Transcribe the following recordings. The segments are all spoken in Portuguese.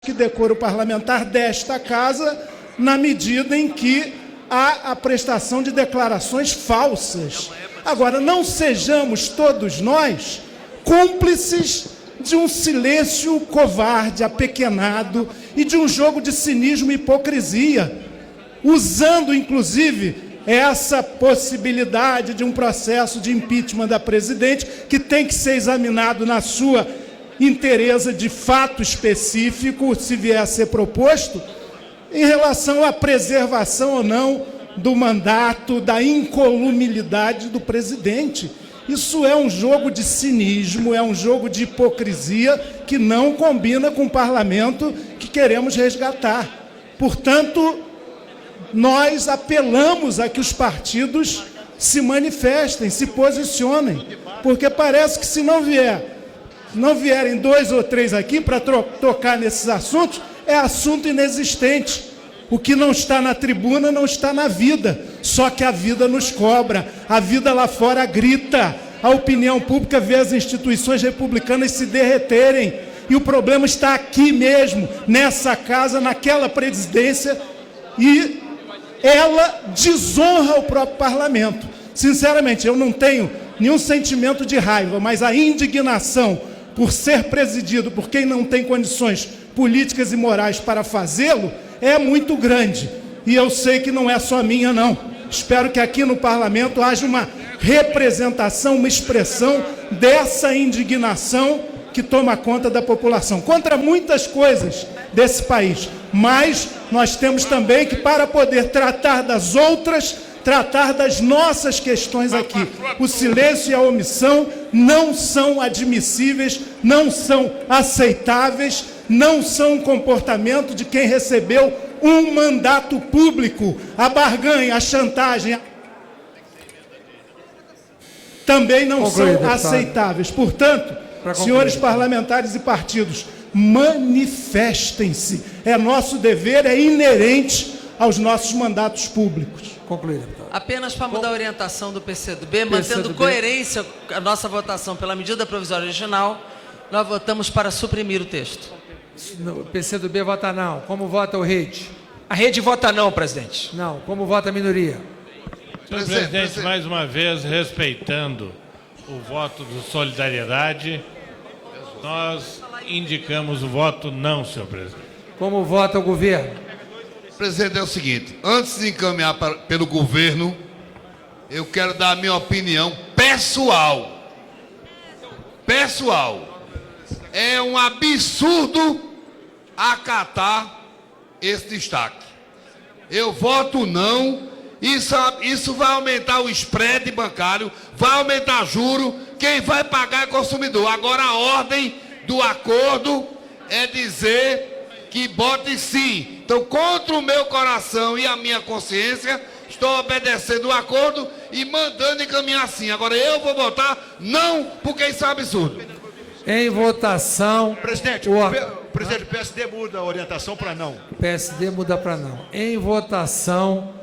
que decoro parlamentar desta casa, na medida em que há a prestação de declarações falsas. Agora, não sejamos todos nós cúmplices de um silêncio covarde, apequenado, e de um jogo de cinismo e hipocrisia, usando, inclusive, essa possibilidade de um processo de impeachment da presidente, que tem que ser examinado na sua inteireza de fato específico, se vier a ser proposto, em relação à preservação ou não do mandato, da incolumidade do presidente. Isso é um jogo de cinismo, é um jogo de hipocrisia que não combina com o parlamento que queremos resgatar. Portanto, nós apelamos a que os partidos se manifestem, se posicionem, porque parece que se não vierem 2 ou 3 aqui para tocar nesses assuntos, é assunto inexistente. O que não está na tribuna não está na vida, só que a vida nos cobra, a vida lá fora grita, a opinião pública vê as instituições republicanas se derreterem, e o problema está aqui mesmo, nessa casa, naquela presidência, e ela desonra o próprio parlamento. Sinceramente, eu não tenho nenhum sentimento de raiva, mas a indignação por ser presidido por quem não tem condições políticas e morais para fazê-lo é muito grande. E eu sei que não é só minha, não. Espero que aqui no parlamento haja uma representação, uma expressão dessa indignação que toma conta da população, contra muitas coisas desse país. Mas nós temos também que, para poder tratar das outras, tratar das nossas questões aqui. O silêncio e a omissão não são admissíveis, não são aceitáveis, não são um comportamento de quem recebeu um mandato público. A barganha, a chantagem também não são aceitáveis. Portanto, senhores parlamentares e partidos, manifestem-se. É nosso dever, é inerente aos nossos mandatos públicos. Concluir, deputado. Apenas para mudar a orientação do PCdoB, mantendo coerência a nossa votação pela medida provisória original, nós votamos para suprimir o texto. O PCdoB vota não. Como vota o Rede? A Rede vota não, presidente. Não. Como vota a minoria? Senhor presidente, mais uma vez, respeitando o voto de solidariedade, nós indicamos o voto não, senhor presidente. Como vota o governo? Presidente, é o seguinte, antes de encaminhar pelo governo, eu quero dar a minha opinião pessoal. É um absurdo acatar esse destaque. Eu voto não, isso vai aumentar o spread bancário, vai aumentar juro, quem vai pagar é o consumidor. Agora a ordem do acordo é dizer que bote sim. Então, contra o meu coração e a minha consciência, estou obedecendo o acordo e mandando encaminhar sim. Agora eu vou votar não, porque isso é um absurdo. Em votação... Presidente, presidente, o PSD muda a orientação para não. PSD muda para não. Em votação,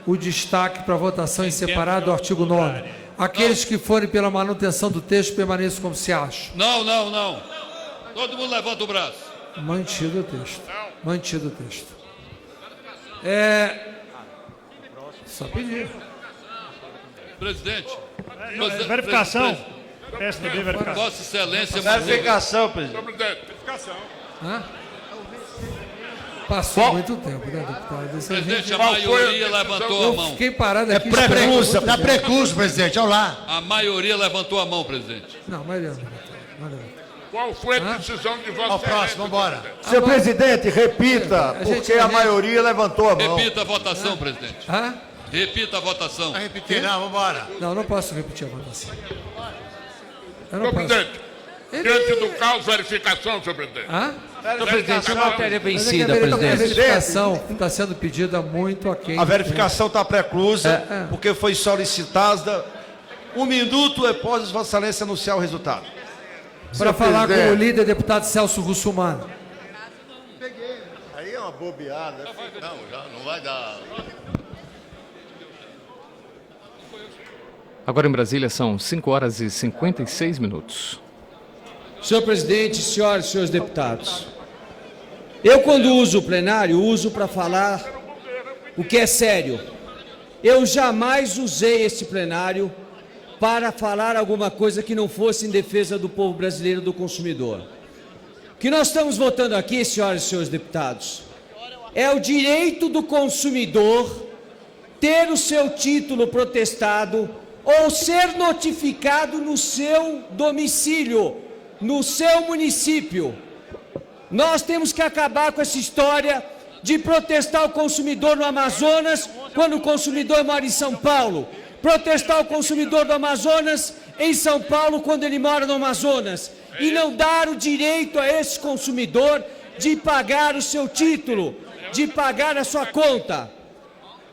o destaque para votação em separado do artigo 9º. Aqueles que forem pela manutenção do texto permaneçam como se acham. Não. Todo mundo levanta o braço. Mantido o texto. Mantido o texto. Só pedir. Presidente. Verificação. PSDB, verificação. Vossa Excelência. Verificação, presidente. Hã? Passou muito tempo, né, deputado? Presidente, a maioria levantou a mão. Eu fiquei parado aqui. Está precluso, presidente. Olha lá. A maioria levantou a mão, presidente. Não, Maria não. Qual foi a decisão de vossa Ao próximo, vamos embora. Senhor presidente, repita, porque a maioria levantou a mão. Repita a votação, presidente. Hã? Repita a votação. Vai repetir, não, vamos embora. Não posso repetir a votação. Senhor presidente, diante do caos, verificação, senhor presidente. Hã? Senhor presidente, é matéria vencida, A presidente. verificação está sendo pedida muito aquém. A verificação está preclusa, porque foi solicitada 1 minuto após Vossa Excelência anunciar o resultado. Para falar com o líder deputado Celso Russumano. Aí é uma bobeada. Não, já não vai dar. Agora em Brasília são 5h56. Senhor presidente, senhoras e senhores deputados, Eu, quando uso o plenário, uso para falar o que é sério. Eu jamais usei esse plenário para falar alguma coisa que não fosse em defesa do povo brasileiro, do consumidor. O que nós estamos votando aqui, senhoras e senhores deputados, é o direito do consumidor ter o seu título protestado ou ser notificado no seu domicílio, no seu município. Nós temos que acabar com essa história de protestar o consumidor no Amazonas quando o consumidor mora em São Paulo, protestar o consumidor do Amazonas em São Paulo quando ele mora no Amazonas, e não dar o direito a esse consumidor de pagar o seu título, de pagar a sua conta.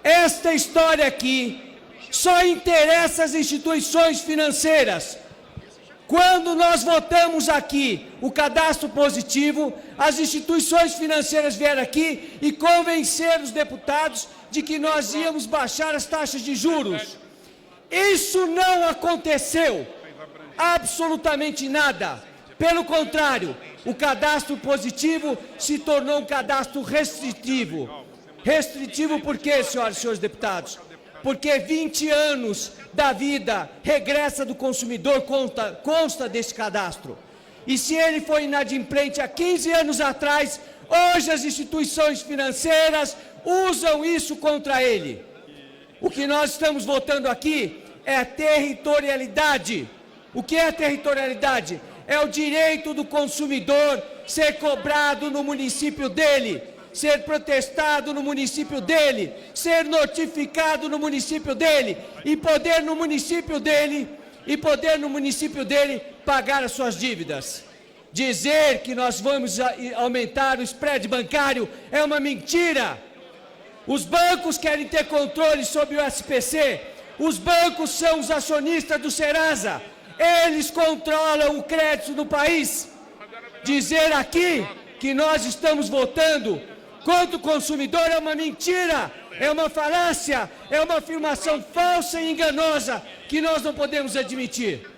Esta história aqui só interessa às instituições financeiras. Quando nós votamos aqui o cadastro positivo, as instituições financeiras vieram aqui e convenceram os deputados de que nós íamos baixar as taxas de juros. Isso não aconteceu, absolutamente nada. Pelo contrário, o cadastro positivo se tornou um cadastro restritivo. Restritivo por quê, senhoras e senhores deputados? Porque 20 anos da vida regressa do consumidor consta desse cadastro. E se ele foi inadimplente há 15 anos atrás, hoje as instituições financeiras usam isso contra ele. O que nós estamos votando aqui é a territorialidade. O que é a territorialidade? É o direito do consumidor ser cobrado no município dele, ser protestado no município dele, ser notificado no município dele e poder no município dele pagar as suas dívidas. Dizer que nós vamos aumentar o spread bancário é uma mentira. Os bancos querem ter controle sobre o SPC. Os bancos são os acionistas do Serasa. Eles controlam o crédito do país. Dizer aqui que nós estamos votando contra o consumidor é uma mentira, é uma falácia, é uma afirmação falsa e enganosa que nós não podemos admitir.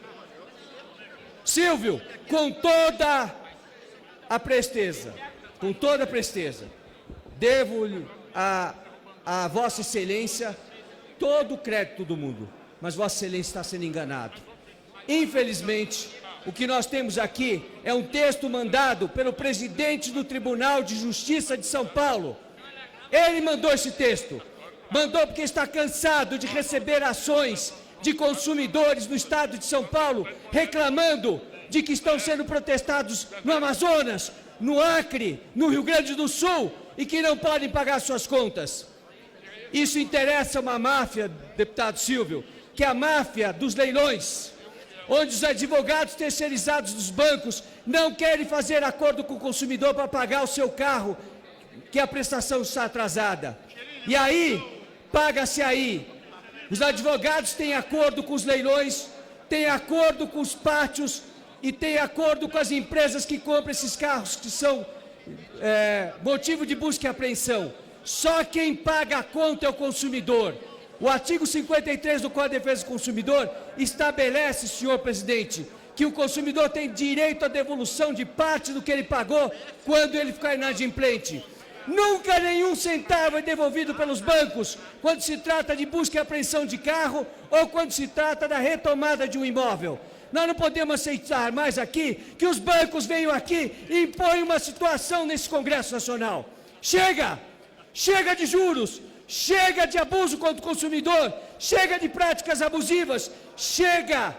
Silvio, com toda a presteza, devo-lhe a Vossa Excelência todo o crédito do mundo, mas Vossa Excelência está sendo enganado. Infelizmente, o que nós temos aqui é um texto mandado pelo presidente do Tribunal de Justiça de São Paulo. Ele mandou esse texto. Mandou porque está cansado de receber ações de consumidores no estado de São Paulo reclamando de que estão sendo protestados no Amazonas, no Acre, no Rio Grande do Sul e que não podem pagar suas contas. Isso interessa uma máfia, deputado Silvio, que é a máfia dos leilões, onde os advogados terceirizados dos bancos não querem fazer acordo com o consumidor para pagar o seu carro, que a prestação está atrasada. E aí, paga-se aí. Os advogados têm acordo com os leilões, têm acordo com os pátios e têm acordo com as empresas que compram esses carros que são motivo de busca e apreensão. Só quem paga a conta é o consumidor. O artigo 53 do Código de Defesa do Consumidor estabelece, senhor presidente, que o consumidor tem direito à devolução de parte do que ele pagou quando ele ficar inadimplente. Nunca nenhum centavo é devolvido pelos bancos quando se trata de busca e apreensão de carro ou quando se trata da retomada de um imóvel. Nós não podemos aceitar mais aqui que os bancos venham aqui e imponham uma situação nesse Congresso Nacional. Chega! Chega de juros! Chega de abuso contra o consumidor, chega de práticas abusivas, chega,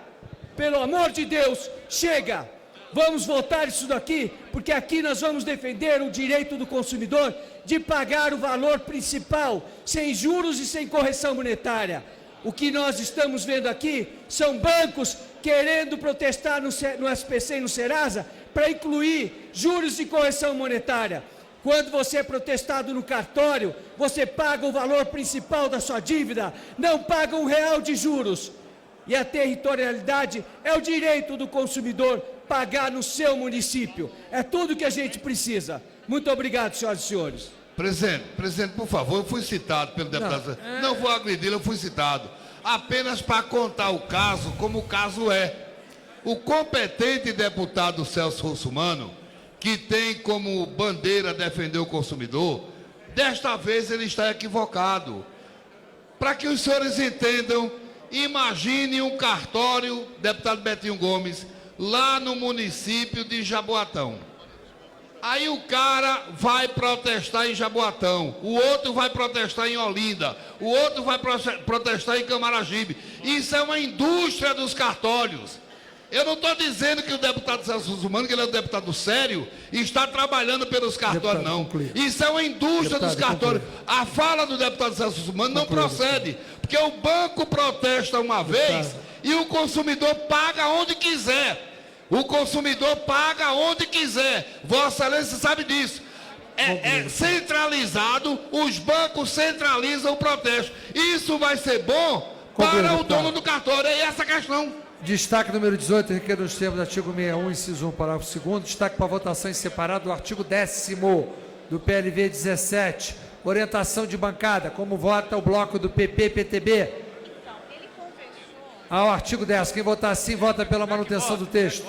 pelo amor de Deus, chega. Vamos votar isso daqui, porque aqui nós vamos defender o direito do consumidor de pagar o valor principal, sem juros e sem correção monetária. O que nós estamos vendo aqui são bancos querendo protestar no SPC e no Serasa para incluir juros e correção monetária. Quando você é protestado no cartório, você paga o valor principal da sua dívida, não paga R$1 de juros. E a territorialidade é o direito do consumidor pagar no seu município. É tudo que a gente precisa. Muito obrigado, senhoras e senhores. Presidente, por favor, eu fui citado pelo deputado. Não vou agredi-lo, eu fui citado. Apenas para contar o caso como o caso é. O competente deputado Celso Russomano que tem como bandeira defender o consumidor, desta vez ele está equivocado. Para que os senhores entendam, imagine um cartório, deputado Betinho Gomes, lá no município de Jaboatão. Aí o cara vai protestar em Jaboatão, o outro vai protestar em Olinda, o outro vai protestar em Camaragibe. Isso é uma indústria dos cartórios. Eu não estou dizendo que o deputado Celso Russomano, que ele é um deputado sério, está trabalhando pelos cartórios, não. Isso é uma indústria dos cartórios. A fala do deputado Celso Russomano não procede, porque o banco protesta uma vez e o consumidor paga onde quiser. O consumidor paga onde quiser. Vossa Excelência sabe disso. É centralizado, os bancos centralizam o protesto. Isso vai ser bom para o dono do cartório. É essa a questão. Destaque número 18, requer nos termos do artigo 61, inciso 1, parágrafo 2º. Destaque para votação em separado do artigo 10º do PLV 17. Orientação de bancada. Como vota o bloco do PP-PTB? Ao artigo 10. Quem votar sim, vota pela manutenção do texto.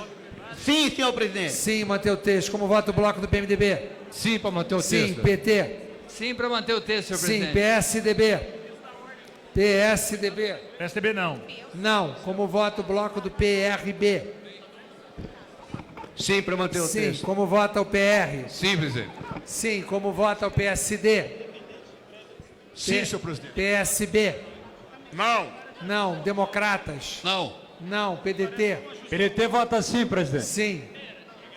Sim, senhor presidente. Sim, manter o texto. Como vota o bloco do PMDB? Sim, para manter o texto. Sim, PT. Sim, para manter o texto, senhor presidente. Sim, PSDB. PSDB. PSDB não. Não. Como vota o bloco do PRB? Sim, para manter o texto. Sim. Como vota o PR? Sim, presidente. Sim. Como vota o PSD? Sim, senhor presidente. PSB? Não. Não. Democratas? Não. Não. PDT? PDT vota sim, presidente. Sim.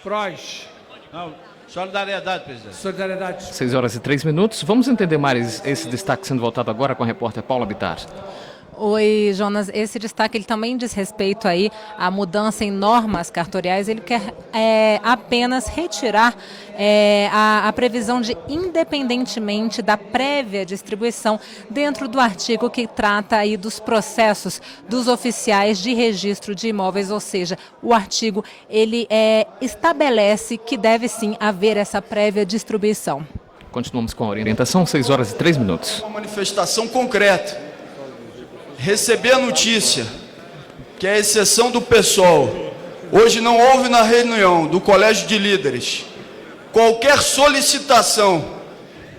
PROS? Não. Solidariedade, presidente. Solidariedade. 6h03. Vamos entender mais esse destaque sendo votado agora com a repórter Paula Bittar. Oi, Jonas. Esse destaque ele também diz respeito aí à mudança em normas cartoriais. Ele quer apenas retirar a previsão de independentemente da prévia distribuição dentro do artigo que trata aí dos processos dos oficiais de registro de imóveis, ou seja, o artigo ele estabelece que deve sim haver essa prévia distribuição. Continuamos com a orientação, 6h03. Uma manifestação concreta. Receber a notícia que a exceção do PSOL, hoje não houve na reunião do Colégio de Líderes qualquer solicitação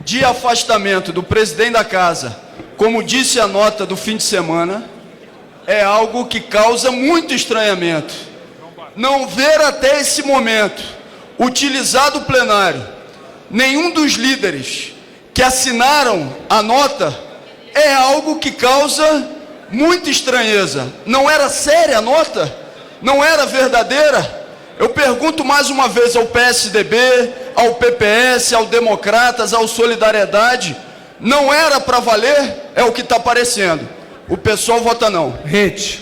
de afastamento do presidente da casa, como disse a nota do fim de semana, é algo que causa muito estranhamento. Não ver até esse momento utilizado o plenário nenhum dos líderes que assinaram a nota é algo que causa muita estranheza. Não era séria a nota? Não era verdadeira? Eu pergunto mais uma vez ao PSDB, ao PPS, ao Democratas, ao Solidariedade. Não era para valer? É o que está aparecendo. O pessoal vota não. Rede.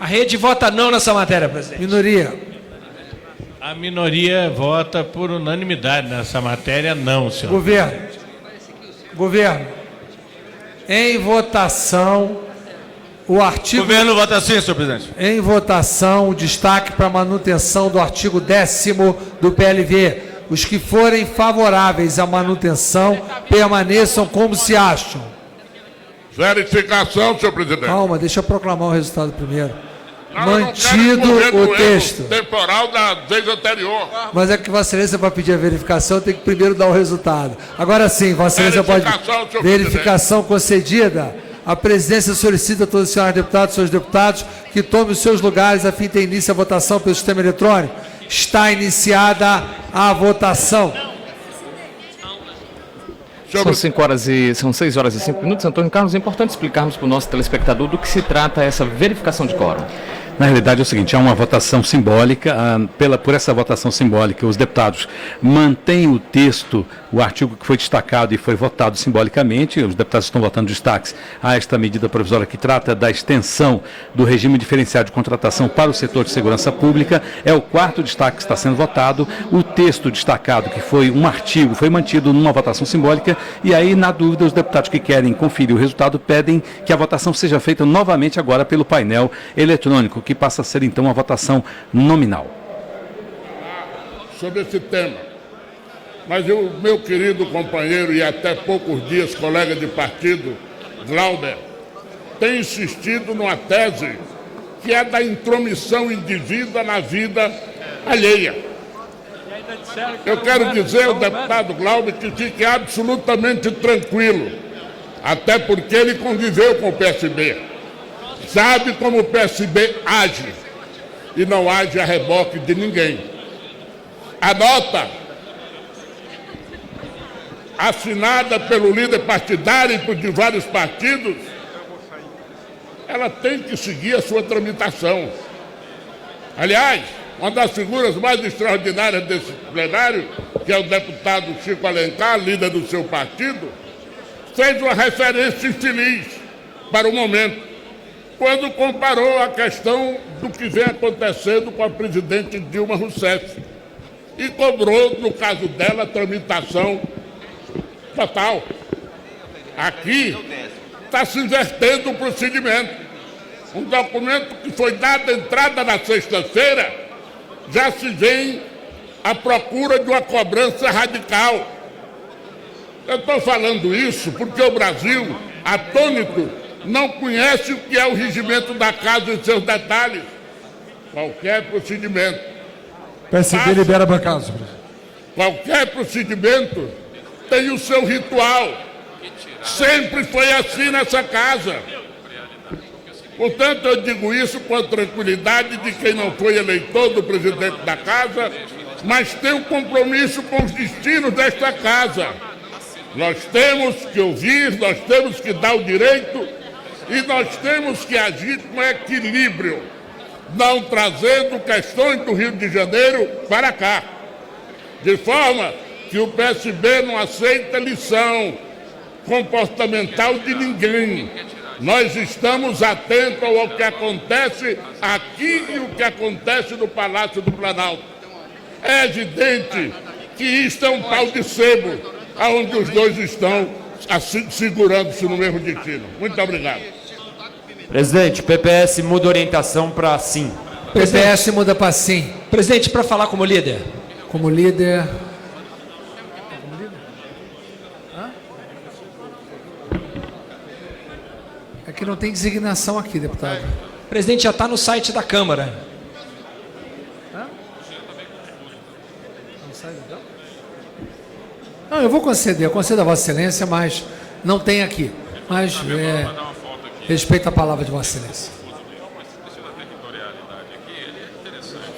A rede vota não nessa matéria, presidente. Minoria. A minoria vota por unanimidade nessa matéria, não, senhor. Governo. Em votação... O artigo... Governo vota sim, senhor presidente. Em votação, o destaque para a manutenção do artigo 10º do PLV. Os que forem favoráveis à manutenção permaneçam como se acham. Verificação, senhor presidente. Calma, deixa eu proclamar o resultado primeiro. Não, mantido o texto. Temporal da vez anterior. Mas é que Vossa Excelência, para pedir a verificação, tem que primeiro dar o resultado. Agora sim, Vossa Excelência pode... Verificação concedida. A presidência solicita a todos os senhores deputados e seus deputados que tomem os seus lugares a fim de ter início a votação pelo sistema eletrônico. Está iniciada a votação. São 6h05. Antônio Carlos, é importante explicarmos para o nosso telespectador do que se trata essa verificação de quórum. Na realidade é o seguinte, há uma votação simbólica, por essa votação simbólica os deputados mantêm o texto, o artigo que foi destacado e foi votado simbolicamente, os deputados estão votando destaques a esta medida provisória que trata da extensão do regime diferenciado de contratação para o setor de segurança pública, é o quarto destaque que está sendo votado, o texto destacado que foi um artigo, foi mantido numa votação simbólica e aí na dúvida os deputados que querem conferir o resultado pedem que a votação seja feita novamente agora pelo painel eletrônico, que passa a ser então uma votação nominal. Sobre esse tema, mas o meu querido companheiro e até poucos dias colega de partido, Glauber, tem insistido numa tese que é da intromissão indevida na vida alheia. Eu quero dizer ao deputado Glauber que fique absolutamente tranquilo, até porque ele conviveu com o PSB, sabe como o PSB age e não age a reboque de ninguém. A nota assinada pelo líder partidário e por de vários partidos, ela tem que seguir a sua tramitação. Aliás, uma das figuras mais extraordinárias desse plenário, que é o deputado Chico Alencar, líder do seu partido, fez uma referência infeliz para o momento, quando comparou a questão do que vem acontecendo com a presidente Dilma Rousseff e cobrou, no caso dela, a tramitação total. Aqui está se invertendo o procedimento. Um documento que foi dado entrada na sexta-feira, já se vem à procura de uma cobrança radical. Eu estou falando isso porque o Brasil, atônito, não conhece o que é o regimento da casa em seus detalhes. Qualquer procedimento. PSB libera bancados. Qualquer procedimento tem o seu ritual. Sempre foi assim nessa casa. Portanto, eu digo isso com a tranquilidade de quem não foi eleitor do presidente da casa, mas tem um compromisso com os destinos desta casa. Nós temos que ouvir, nós temos que dar o direito e nós temos que agir com equilíbrio, não trazendo questões do Rio de Janeiro para cá, de forma que o PSB não aceita lição comportamental de ninguém. Nós estamos atentos ao que acontece aqui e o que acontece no Palácio do Planalto. É evidente que isto é um pau de sebo, onde os dois estão segurando-se no mesmo destino. Muito obrigado. Presidente, o PPS muda a orientação para sim. PPS muda para sim. Presidente, para falar como líder. Como líder... É que não tem designação aqui, deputado. Presidente, já está no site da Câmara. Não, eu vou conceder, eu concedo a Vossa Excelência, mas não tem aqui. Mas respeito a palavra de Vossa Excelência.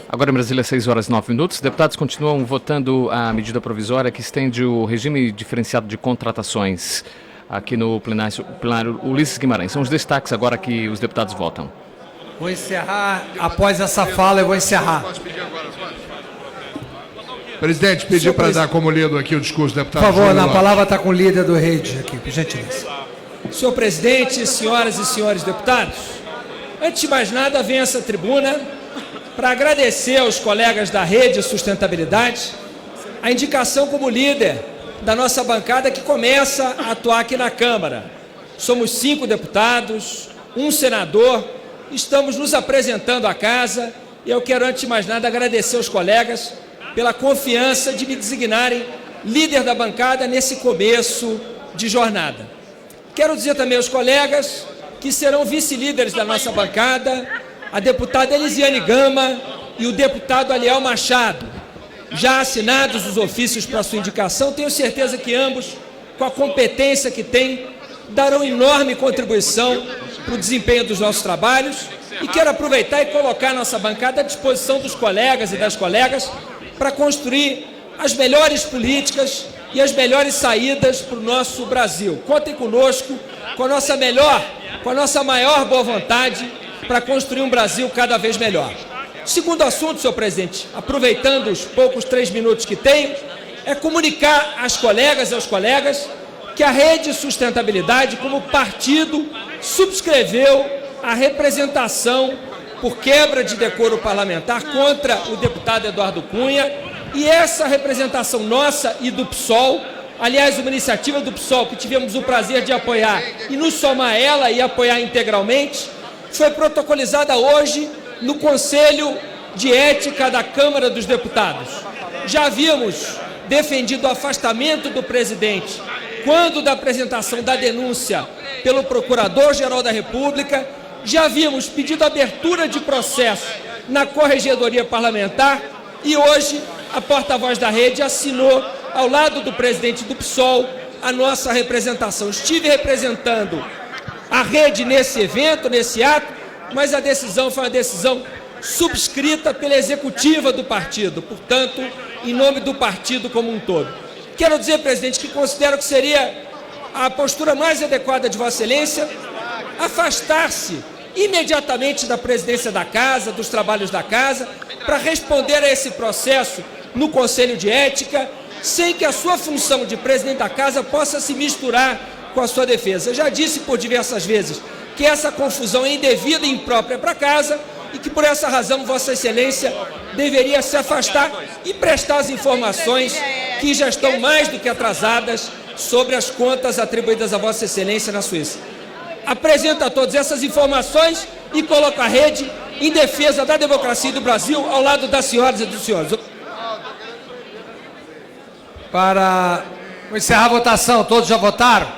Agora em Brasília, 6h09. Deputados continuam votando a medida provisória que estende o regime diferenciado de contratações aqui no plenário Ulisses Guimarães. São os destaques agora que os deputados votam. Vou encerrar, após essa fala eu vou encerrar. Presidente, pediu para dar como lido aqui o discurso do deputado. Por favor, na palavra está com o líder do rede aqui, por gentileza. Senhor presidente, senhoras e senhores deputados, antes de mais nada, venho a essa tribuna para agradecer aos colegas da Rede Sustentabilidade a indicação como líder da nossa bancada que começa a atuar aqui na Câmara. Somos 5 deputados, 1 senador, estamos nos apresentando à casa e eu quero, antes de mais nada, agradecer aos colegas pela confiança de me designarem líder da bancada nesse começo de jornada. Quero dizer também aos colegas que serão vice-líderes da nossa bancada, a deputada Elisiane Gama e o deputado Aliel Machado. Já assinados os ofícios para sua indicação, tenho certeza que ambos, com a competência que têm, darão enorme contribuição para o desempenho dos nossos trabalhos e quero aproveitar e colocar a nossa bancada à disposição dos colegas e das colegas para construir as melhores políticas e as melhores saídas para o nosso Brasil. Contem conosco, com a nossa maior boa vontade para construir um Brasil cada vez melhor. Segundo assunto, senhor presidente, aproveitando os poucos 3 minutos que tenho, é comunicar às colegas e aos colegas que a Rede Sustentabilidade, como partido, subscreveu a representação por quebra de decoro parlamentar contra o deputado Eduardo Cunha, e essa representação nossa e do PSOL, aliás, uma iniciativa do PSOL que tivemos o prazer de apoiar e nos somar a ela e apoiar integralmente, foi protocolizada hoje no Conselho de Ética da Câmara dos Deputados. Já havíamos defendido o afastamento do presidente quando da apresentação da denúncia pelo Procurador-Geral da República, já havíamos pedido abertura de processo na Corregedoria Parlamentar e hoje a porta-voz da rede assinou, ao lado do presidente do PSOL, a nossa representação. Estive representando a rede nesse evento, nesse ato, mas a decisão foi uma decisão subscrita pela executiva do partido, portanto, em nome do partido como um todo. Quero dizer, presidente, que considero que seria a postura mais adequada de Vossa Excelência afastar-se imediatamente da presidência da Casa, dos trabalhos da Casa, para responder a esse processo no Conselho de Ética, sem que a sua função de presidente da Casa possa se misturar com a sua defesa. Eu já disse por diversas vezes que essa confusão é indevida e imprópria para a Casa e que, por essa razão, Vossa Excelência deveria se afastar e prestar as informações que já estão mais do que atrasadas sobre as contas atribuídas a Vossa Excelência na Suíça. Apresento a todos essas informações e coloco a rede em defesa da democracia do Brasil ao lado das senhoras e dos senhores. Para encerrar a votação, todos já votaram?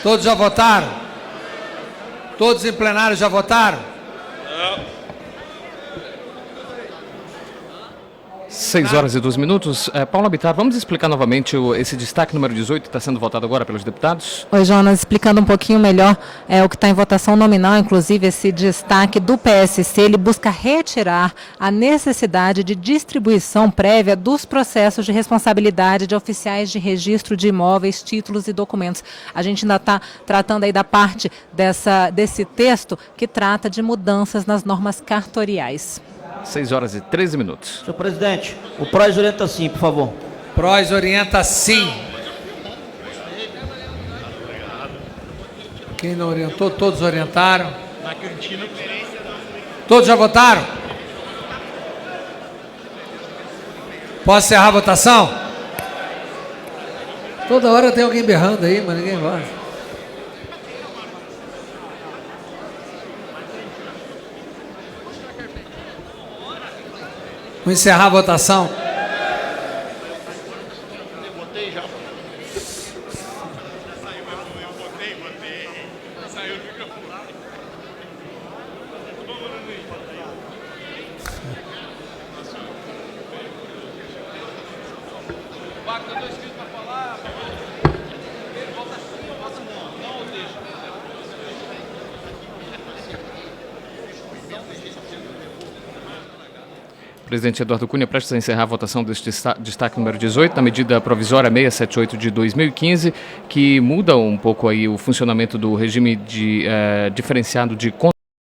Todos já votaram? Todos em plenário já votaram? 6 horas e 2 minutos. Paulo Bittar, vamos explicar novamente esse destaque número 18 que está sendo votado agora pelos deputados? Oi, Jonas, explicando um pouquinho melhor o que está em votação nominal, inclusive esse destaque do PSC, ele busca retirar a necessidade de distribuição prévia dos processos de responsabilidade de oficiais de registro de imóveis, títulos e documentos. A gente ainda está tratando aí da parte desse texto que trata de mudanças nas normas cartoriais. 6 horas e 13 minutos. Senhor presidente, o PROS orienta sim, por favor. PROS orienta sim. Quem não orientou, todos orientaram. Todos já votaram? Posso encerrar a votação? Toda hora tem alguém berrando aí, mas ninguém vai. Vou encerrar a votação. Presidente Eduardo Cunha, prestes a encerrar a votação deste destaque número 18, na medida provisória 678 de 2015, que muda um pouco aí o funcionamento do regime diferenciado de